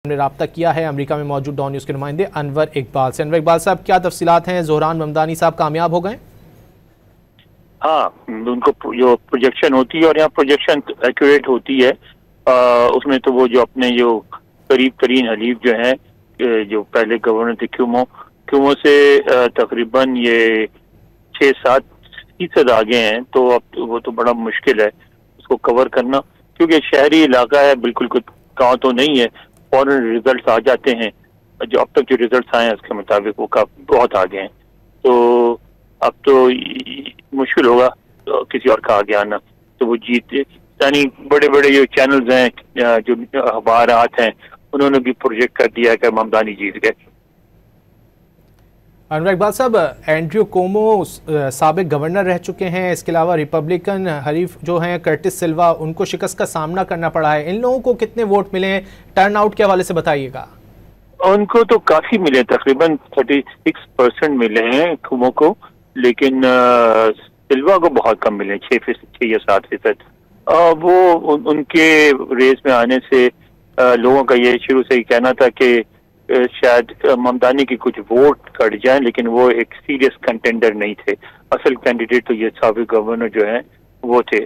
نے رابطہ کیا ہے امریکہ میں موجود ڈان نیوز کے نمائندے انور اقبال سے۔ انور اقبال صاحب، کیا تفصیلات ہیں؟ زہران ممدانی صاحب کامیاب ہو گئے؟ ہاں، ان کو جو پروجیکشن ہوتی ہے اور یہاں پروجیکشن ایکوریٹ ہوتی ہے، اس میں تو وہ جو اپنے جو قریب ترین حلیف جو ہیں، جو پہلے گورنر تھے کیومو سے تقریباً یہ 6-7% آگے ہیں، تو اب وہ تو بڑا مشکل ہے اس کو کور کرنا، کیونکہ شہری علاقہ ہے، بالکل کوئی گاؤں تو نہیں ہے۔ فوراً ریزلٹس آ جاتے ہیں، جو اب تک جو ریزلٹس آئے ہیں اس کے مطابق وہ بہت آگے ہیں، تو اب تو مشکل ہوگا کسی اور کا آگے آنا، تو وہ جیتے۔ یعنی بڑے بڑے جو چینلز ہیں، جو اخبارات ہیں، انہوں نے بھی پروجیکٹ کر دیا کہ ممدانی جیت گئے۔ انور اقبال صاحب، اینڈریو کومو سابق گورنر رہ چکے ہیں، اس کے علاوہ ریپبلکن حریف جو ہیں کرٹس سلوا، ان کو شکست کا سامنا کرنا پڑا ہے۔ ان لوگوں کو کتنے ووٹ ملے ہیں؟ ٹرن آؤٹ کے حوالے سے بتائیے گا۔ ان کو تو کافی ملے، تقریباً 36% ملے ہیں کومو کو، لیکن سلوا کو بہت کم ملے، 6 یا 7%۔ وہ ان کے ریس میں آنے سے لوگوں کا یہ شروع سے ہی کہنا تھا کہ شاید ممدانی کی کچھ ووٹ کٹ جائیں، لیکن وہ ایک سیریس کنٹینڈر نہیں تھے۔ اصل کینڈیڈیٹ تو یہ سابق گورنر جو ہیں وہ تھے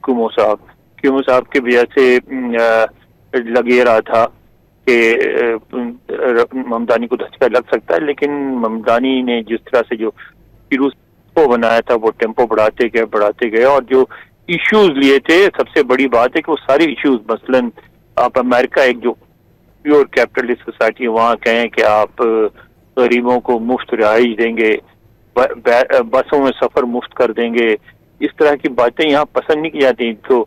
کومو صاحب کی وجہ سے لگ یہ رہا تھا کہ ممدانی کو دھچکا لگ سکتا ہے، لیکن ممدانی نے جس طرح سے جو شروع کو بنایا تھا وہ ٹیمپو بڑھاتے گئے، اور جو ایشوز لیے تھے، سب سے بڑی بات ہے کہ وہ ساری ایشوز، مثلاً آپ امریکہ ایک جو پیور کیپٹلسٹ سوسائٹی، وہاں کہیں کہ آپ غریبوں کو مفت رہائش دیں گے، بسوں میں سفر مفت کر دیں گے، اس طرح کی باتیں یہاں پسند نہیں کی جاتی، تو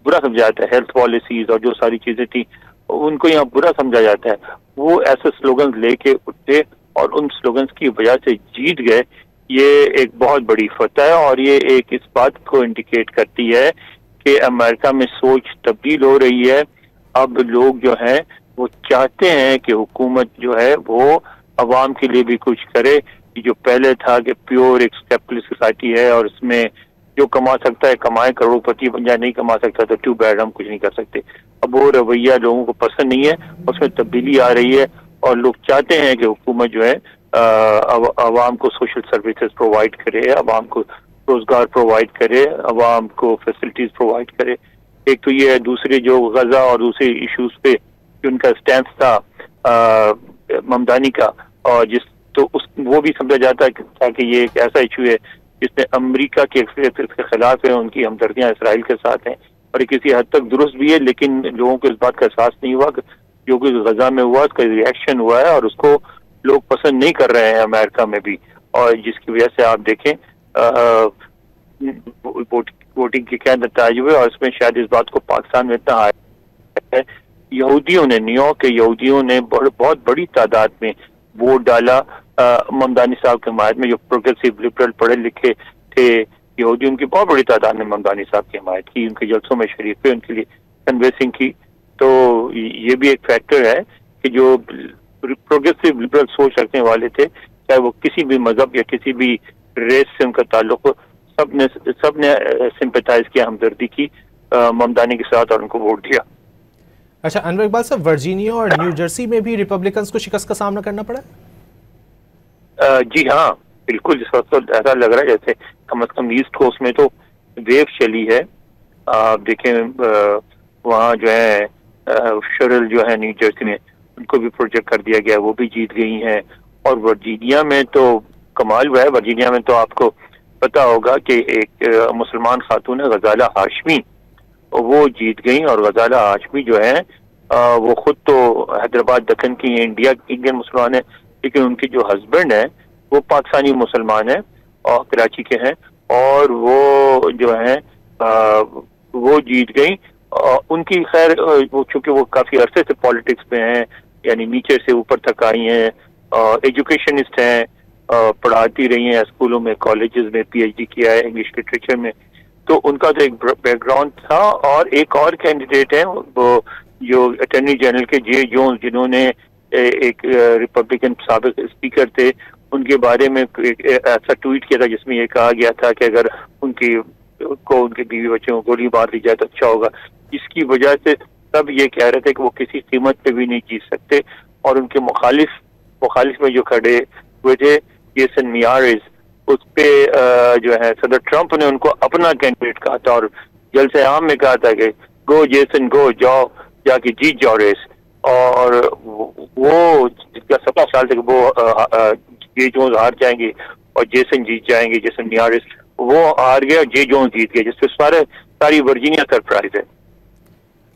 برا سمجھا جاتا ہے۔ ہیلتھ پالیسیز اور جو ساری چیزیں تھیں ان کو یہاں برا سمجھا جاتا ہے۔ وہ ایسے سلوگنز لے کے اٹھتے اور ان سلوگنز کی وجہ سے جیت گئے، یہ ایک بہت بڑی فتح ہے، اور یہ ایک اس بات کو انڈیکیٹ کرتی ہے کہ امریکہ میں سوچ تبدیل ہو رہی ہے۔ اب لوگ جو ہیں وہ چاہتے ہیں کہ حکومت جو ہے وہ عوام کے لیے بھی کچھ کرے۔ جو پہلے تھا کہ پیور ایک کیپٹلسٹ سوسائٹی ہے اور اس میں جو کما سکتا ہے کمائے، کروڑ پتی بن جائے، نہیں کما سکتا تو ٹو بیڈ، ہم کچھ نہیں کر سکتے۔ اب وہ رویہ لوگوں کو پسند نہیں ہے، اس میں تبدیلی آ رہی ہے، اور لوگ چاہتے ہیں کہ حکومت جو ہے عوام کو سوشل سروسز پرووائڈ کرے، عوام کو روزگار پرووائڈ کرے، عوام کو فیسلٹیز پرووائڈ کرے۔ ایک تو یہ ہے، دوسرے جو غزہ اور دوسرے ایشوز پہ ان کا سٹینس تھا ممدانی کا، اور وہ بھی سمجھا جاتا ہے کہ یہ ایک ایسا ایشو ہے جس میں امریکہ کے اکثریت کے خلاف ہے، ان کی ہمدردیاں اسرائیل کے ساتھ ہیں، اور یہ کسی حد تک درست بھی ہے، لیکن لوگوں کو اس بات کا احساس نہیں ہوا کہ جو کچھ غزہ میں ہوا اس کا ریئیکشن ہوا ہے، اور اس کو لوگ پسند نہیں کر رہے ہیں امریکہ میں بھی، اور جس کی وجہ سے آپ دیکھیں ووٹنگ کے کیا نتائج ہوئے، اور اس میں شاید اس بات کو پاکستان میں اتنا آیا ہے، یہودیوں نے، نیو یارک کے یہودیوں نے بہت بڑی تعداد میں ووٹ ڈالا ممدانی صاحب کی حمایت میں۔ جو پروگریسو لبرل پڑھے لکھے تھے یہودی، ان کی بہت بڑی تعداد نے ممدانی صاحب کی حمایت کی، ان کے جلسوں میں شریک ہوئے، ان کے لیے کنوینسنگ کی۔ تو یہ بھی ایک فیکٹر ہے کہ جو پروگریسو لبرل سوچ رکھنے والے تھے، چاہے وہ کسی بھی مذہب یا کسی بھی ریس سے ان کا تعلق ہو، سب نے سمپیتائز کیا، ہمدردی کی ممدانی کے ساتھ، اور ان کو ووٹ دیا۔ اچھا انور اقبال صاحب، ورجینیا اور نیو جرسی میں بھی ریپبلکنز کو شکست کا سامنا کرنا پڑا؟ جی ہاں، بالکل، جس وقت ایسا لگ رہا ہے جیسے کم از کم ایسٹ کوسٹ میں تو ویو چلی ہے۔ آپ دیکھیں وہاں جو ہے شرل جو ہے نیو جرسی میں، ان کو بھی پروجیکٹ کر دیا گیا، وہ بھی جیت گئی ہیں۔ اور ورجینیا میں تو کمال ہوا ہے، ورجینیا میں تو آپ کو پتا ہوگا کہ ایک مسلمان خاتون ہے غزالہ ہاشمی، وہ جیت گئیں، اور غزالہ ہاشمی جو ہے وہ خود تو حیدرآباد دکن کی انڈین مسلمان ہیں، لیکن ان کے جو ہسبینڈ ہیں وہ پاکستانی مسلمان ہیں اور کراچی کے ہیں، اور وہ جو ہیں وہ جیت گئیں۔ ان کی خیر چونکہ وہ کافی عرصے سے پالیٹکس میں ہیں، یعنی نیچے سے اوپر تک آئی ہیں، ایجوکیشنسٹ ہیں، پڑھاتی رہی ہیں اسکولوں میں، کالجز میں، پی ایچ ڈی کیا ہے انگلش لٹریچر میں، تو ان کا تو ایک بیک گراؤنڈ تھا۔ اور ایک اور کینڈیڈیٹ ہیں وہ جو اٹارنی جنرل کے جے جونز، جنہوں نے ایک ریپبلکن سابق اسپیکر تھے، ان کے بارے میں ایسا ٹویٹ کیا تھا جس میں یہ کہا گیا تھا کہ اگر ان کے بیوی بچوں کو گولی مار دی جائے تو اچھا ہوگا، جس کی وجہ سے تب یہ کہہ رہے تھے کہ وہ کسی قیمت پہ بھی نہیں جیت سکتے، اور ان کے مخالف میں جو کھڑے ہوئے تھے جیسن میارز، اس پہ جو ہے صدر ٹرمپ نے ان کو اپنا کینڈیڈیٹ کہا تھا، اور جلسے عام میں کہا تھا کہ گو جیسن گو، جاؤ جا کے جیت جاؤ ریس. اور وہ جس کا 17 سال تک وہ جے جونز ہار جائیں گے اور جیسن جیت جائیں گے، جیسن میارز وہ ہار گئے اور جے جونز جیت گئے، جس پہ ساری ورجینیا سرپرائز ہے.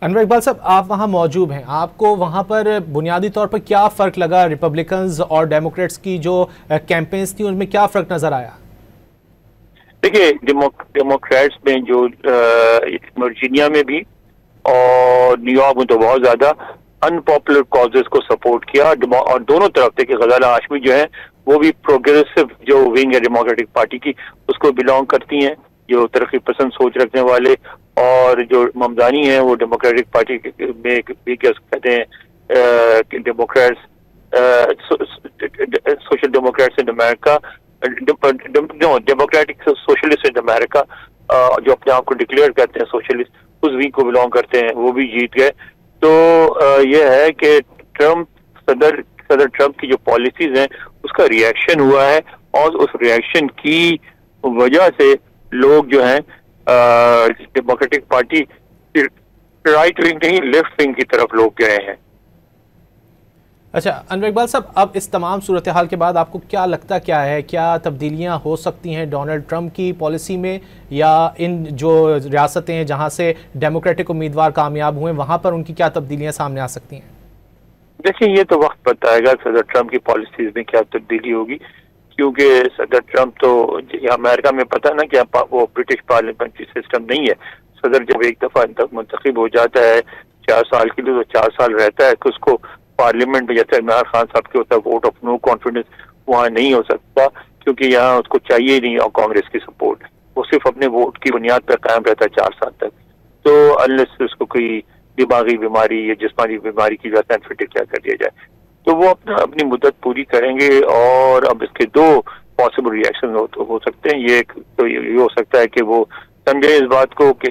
انور اقبال صاحب، آپ وہاں موجود ہیں، آپ کو وہاں پر بنیادی طور پر کیا فرق لگا؟ ریپبلکنز اور ڈیموکریٹس کی جو کیمپینز تھیں ان میں کیا فرق نظر آیا؟ دیکھیے، ڈیموکریٹس میں جو ورجینیا میں بھی اور نیو یارک میں تو بہت زیادہ ان پاپولر کازز کو سپورٹ کیا، اور دونوں طرف تھے کہ غزالہ ہاشمی جو ہے وہ بھی پروگریسو جو ونگ ہے ڈیموکریٹک پارٹی کی اس کو بلانگ کرتی ہیں، جو ترقی پسند سوچ رکھنے والے، اور جو ممدانی ہیں وہ ڈیموکریٹک پارٹی میں بھی کہتے ہیں ڈیموکریٹس سوشل ڈیموکریٹس ان امریکہ، ڈیموکریٹک سوشلسٹ ان امریکہ، جو اپنے آپ کو ڈکلیئر کرتے ہیں سوشلسٹ، اس ونگ کو بلانگ کرتے ہیں، وہ بھی جیت گئے. تو یہ ہے کہ صدر ٹرمپ کی جو پالیسیز ہیں اس کا ریئیکشن ہوا ہے، اور اس ریئیکشن کی وجہ سے لوگ جو ہیں ڈیموکریٹک پارٹی رائٹ ونگ نہیں لیفٹ ونگ کی طرف لوگ گئے ہیں. اچھا انور اقبال صاحب، اب اس تمام صورتحال کے بعد آپ کو کیا لگتا کیا ہے؟ کیا تبدیلیاں ہو سکتی ہیں ڈونلڈ ٹرمپ کی پالیسی میں، یا ان جو ریاستیں ہیں جہاں سے ڈیموکریٹک امیدوار کامیاب ہوئے وہاں پر ان کی کیا تبدیلیاں سامنے آ سکتی ہیں؟ دیکھیں، یہ تو وقت بتائے گا صدر ٹرمپ کی پالیسیز میں کیا تبدیلی ہوگی، کیونکہ صدر ٹرمپ تو امریکہ میں پتہ نا کہ وہ برٹش پارلیمنٹری سسٹم نہیں ہے. صدر جب ایک دفعہ منتخب ہو جاتا ہے 4 سال کے لیے تو 4 سال رہتا ہے کہ اس کو پارلیمنٹ میں، جیسے عمران خان صاحب کے ہوتا ہے ووٹ آف نو کانفیڈنس، وہاں نہیں ہو سکتا، کیونکہ یہاں اس کو چاہیے نہیں اور کانگریس کی سپورٹ، وہ صرف اپنے ووٹ کی بنیاد پر قائم رہتا ہے 4 سال تک. تو انلیس اس کو کوئی دماغی بیماری یا جسمانی بیماری کی وجہ سے ڈکلیئر کر دیا جائے تو وہ اپنی مدت پوری کریں گے. اور اب اس کے 2 پاسبل ریئیکشن ہو سکتے ہیں. یہ ہو سکتا ہے کہ وہ سمجھے اس بات کو کہ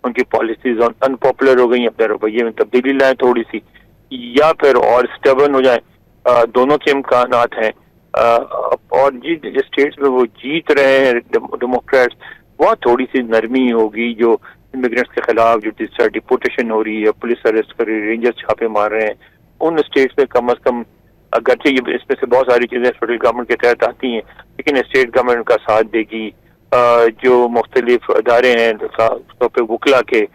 ان کی پالیسیز ان پاپولر ہو گئی، اپنے رویے میں تبدیلی لائیں تھوڑی سی، یا پھر اور اسٹبرن ہو جائیں. دونوں کے امکانات ہیں. اور جس اسٹیٹس میں وہ جیت رہے ہیں ڈیموکریٹس، وہاں تھوڑی سی نرمی ہوگی. جو امیگرینٹس کے خلاف جو ڈپورٹیشن ہو رہی ہے، پولیس اریسٹ کر رہی ہے، رینجرز چھاپے مار رہے ہیں، ان اسٹیٹس میں کم از کم، اگرچہ اس میں سے بہت ساری چیزیں فیڈرل گورنمنٹ کے تحت آتی ہیں، لیکن اسٹیٹ گورنمنٹ کا ساتھ دے گی. جو مختلف ادارے ہیں پہ وکلا کے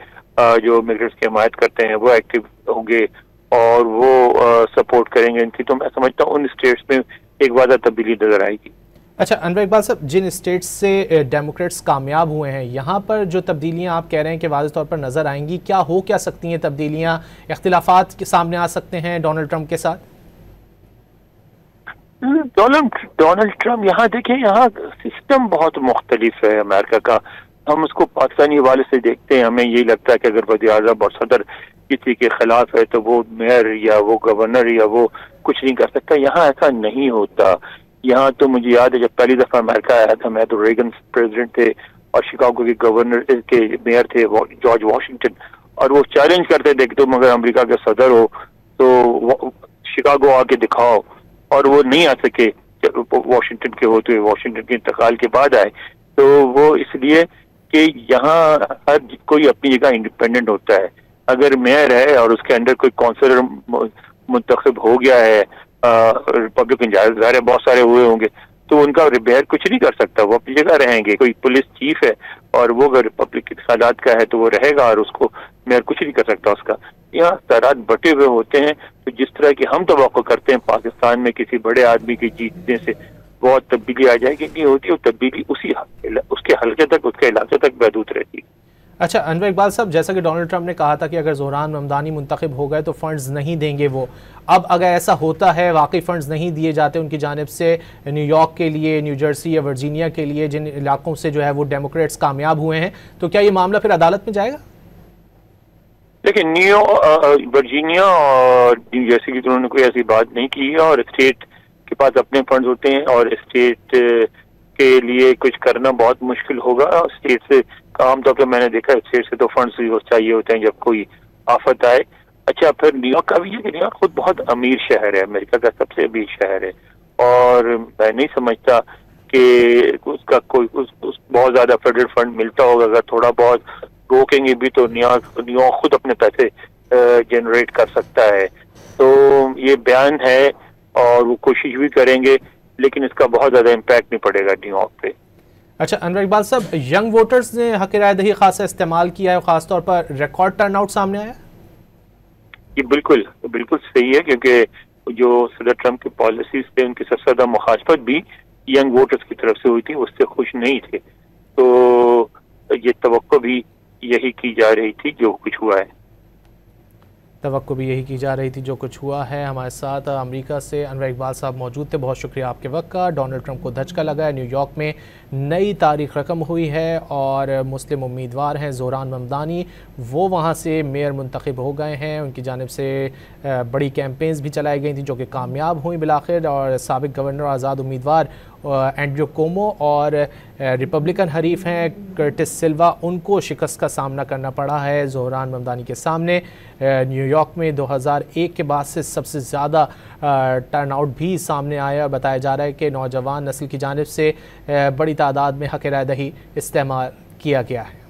جو امیگرینٹس کی حمایت کرتے ہیں وہ ایکٹیو ہوں گے اور وہ سپورٹ کریں گے ان کی. تو میں سمجھتا ہوں ان اسٹیٹس میں ایک واضح تبدیلی نظر آئے گی. اچھا انور اقبال صاحب، جن اسٹیٹس سے ڈیموکریٹس کامیاب ہوئے ہیں یہاں پر جو تبدیلیاں آپ کہہ رہے ہیں کہ واضح طور پر نظر آئیں گی، کیا ہو کیا سکتی ہیں تبدیلیاں؟ اختلافات کے سامنے آ سکتے ہیں ڈونلڈ ٹرمپ کے ساتھ؟ ڈونلڈ ٹرمپ، یہاں دیکھیں، یہاں سسٹم بہت مختلف ہے امریکہ کا. ہم اس کو پاکستانی حوالے سے دیکھتے ہیں، ہمیں یہی لگتا ہے کہ اگر وزیر اعظم اور صدر کسی کے خلاف ہے تو وہ میئر یا وہ گورنر یا وہ کچھ نہیں کر سکتا. یہاں ایسا نہیں ہوتا. یہاں تو مجھے یاد ہے جب پہلی دفعہ امریکہ آیا تھا، میں تو ریگن پریزیڈنٹ تھے اور شکاگو کے گورنر کے میئر تھے جارج واشنگٹن، اور وہ چیلنج کرتے تھے کہ تم اگر امریکہ کے صدر ہو تو شکاگو آ کے دکھاؤ، اور وہ نہیں آ سکے واشنگٹن کے ہوتے ہوئے. واشنگٹن کے انتقال کے بعد آئے. تو وہ اس لیے کہ یہاں ہر کوئی اپنی جگہ انڈیپینڈنٹ ہوتا ہے. اگر میئر ہے اور اس کے اندر کوئی کونسلر منتخب ہو گیا ہے ریپبلکن، ظاہر ہے بہت سارے ہوئے ہوں گے، تو ان کا میئر کچھ نہیں کر سکتا، وہ اپنی جگہ رہیں گے. کوئی پولیس چیف ہے اور وہ اگر ریپبلکن خیالات کا ہے تو وہ رہے گا اور اس کو میئر کچھ نہیں کر سکتا اس کا. یہاں اختیارات بٹے ہوئے ہوتے ہیں. تو جس طرح کی ہم توقع کرتے ہیں پاکستان میں کسی بڑے آدمی کے جیتنے سے بہت تبدیلی آ جائے گی، نہیں ہوتی. وہ تبدیلی اس کے حلقے تک، اس کے علاقے تک محدود رہتی ہے. اچھا انور اقبال صاحب، جیسا کہ ڈونلڈ ٹرمپ نے کہا تھا کہ اگر زہران ممدانی منتخب ہو گئے تو فنڈز نہیں دیں گے وہ، اب اگر ایسا ہوتا ہے واقعی فنڈز نہیں دیے جاتے ان کی جانب سے نیو یارک کے لیے، نیو جرسی یا ورجینیا کے لیے، جن علاقوں سے جو ہے وہ ڈیموکریٹس کامیاب ہوئے ہیں، تو کیا یہ معاملہ پھر عدالت میں جائے گا؟ لیکن ورجینیا اور نیو جرسی کی تو انہوں نے کوئی ایسی بات نہیں کی ہے، اور اسٹیٹ کے پاس اپنے فنڈز ہوتے ہیں اور اسٹیٹ کے لیے کچھ کرنا بہت مشکل ہوگا. اسٹیٹ سے عام طور پہ میں نے دیکھا اسٹیٹ سے تو فنڈز چاہیے ہوتے ہیں جب کوئی آفت آئے. اچھا پھر نیویارک کا بھی ہے کہ نیویارک خود بہت امیر شہر ہے، امریکہ کا سب سے امیر شہر ہے، اور میں نہیں سمجھتا کہ اس کا کوئی بہت زیادہ فیڈرل فنڈ ملتا ہوگا. اگر تھوڑا بہت روکیں گے بھی تو نیویارک خود اپنے پیسے جنریٹ کر سکتا ہے. تو یہ بیان ہے اور وہ کوشش بھی کریں گے، لیکن اس کا بہت زیادہ امپیکٹ نہیں پڑے گا نیویارک پہ. اچھا انور اقبال صاحب، ینگ ووٹرز نے حق رائے دہی خاصا استعمال کیا ہے، خاص طور پر ریکارڈ ٹرن آؤٹ سامنے آیا. یہ بالکل صحیح ہے، کیونکہ جو صدر ٹرمپ کی پالیسیز تھے ان کی سب سے زیادہ مخالفت بھی ینگ ووٹرز کی طرف سے ہوئی تھی، اس سے خوش نہیں تھے. تو یہ توقع بھی یہی کی جا رہی تھی جو کچھ ہوا ہے. توقع بھی یہی کی جا رہی تھی جو کچھ ہوا ہے. ہمارے ساتھ امریکہ سے انور اقبال صاحب موجود تھے. بہت شکریہ آپ کے وقت کا. ڈونلڈ ٹرمپ کو دھچکا لگا ہے، نیو یارک میں نئی تاریخ رقم ہوئی ہے اور مسلم امیدوار ہیں زوران ممدانی، وہ وہاں سے میئر منتخب ہو گئے ہیں. ان کی جانب سے بڑی کیمپینز بھی چلائی گئی تھیں جو کہ کامیاب ہوئیں بالآخر، اور سابق گورنر آزاد امیدوار اینڈریو کومو اور ریپبلکن حریف ہیں کرٹس سلوا، ان کو شکست کا سامنا کرنا پڑا ہے زوران ممدانی کے سامنے. نیو یارک میں 2001 کے بعد سے سب سے زیادہ ٹرن آؤٹ بھی سامنے آیا. بتایا جا رہا ہے کہ نوجوان نسل کی جانب سے بڑی تعداد میں حق رائے دہی استعمال کیا گیا ہے.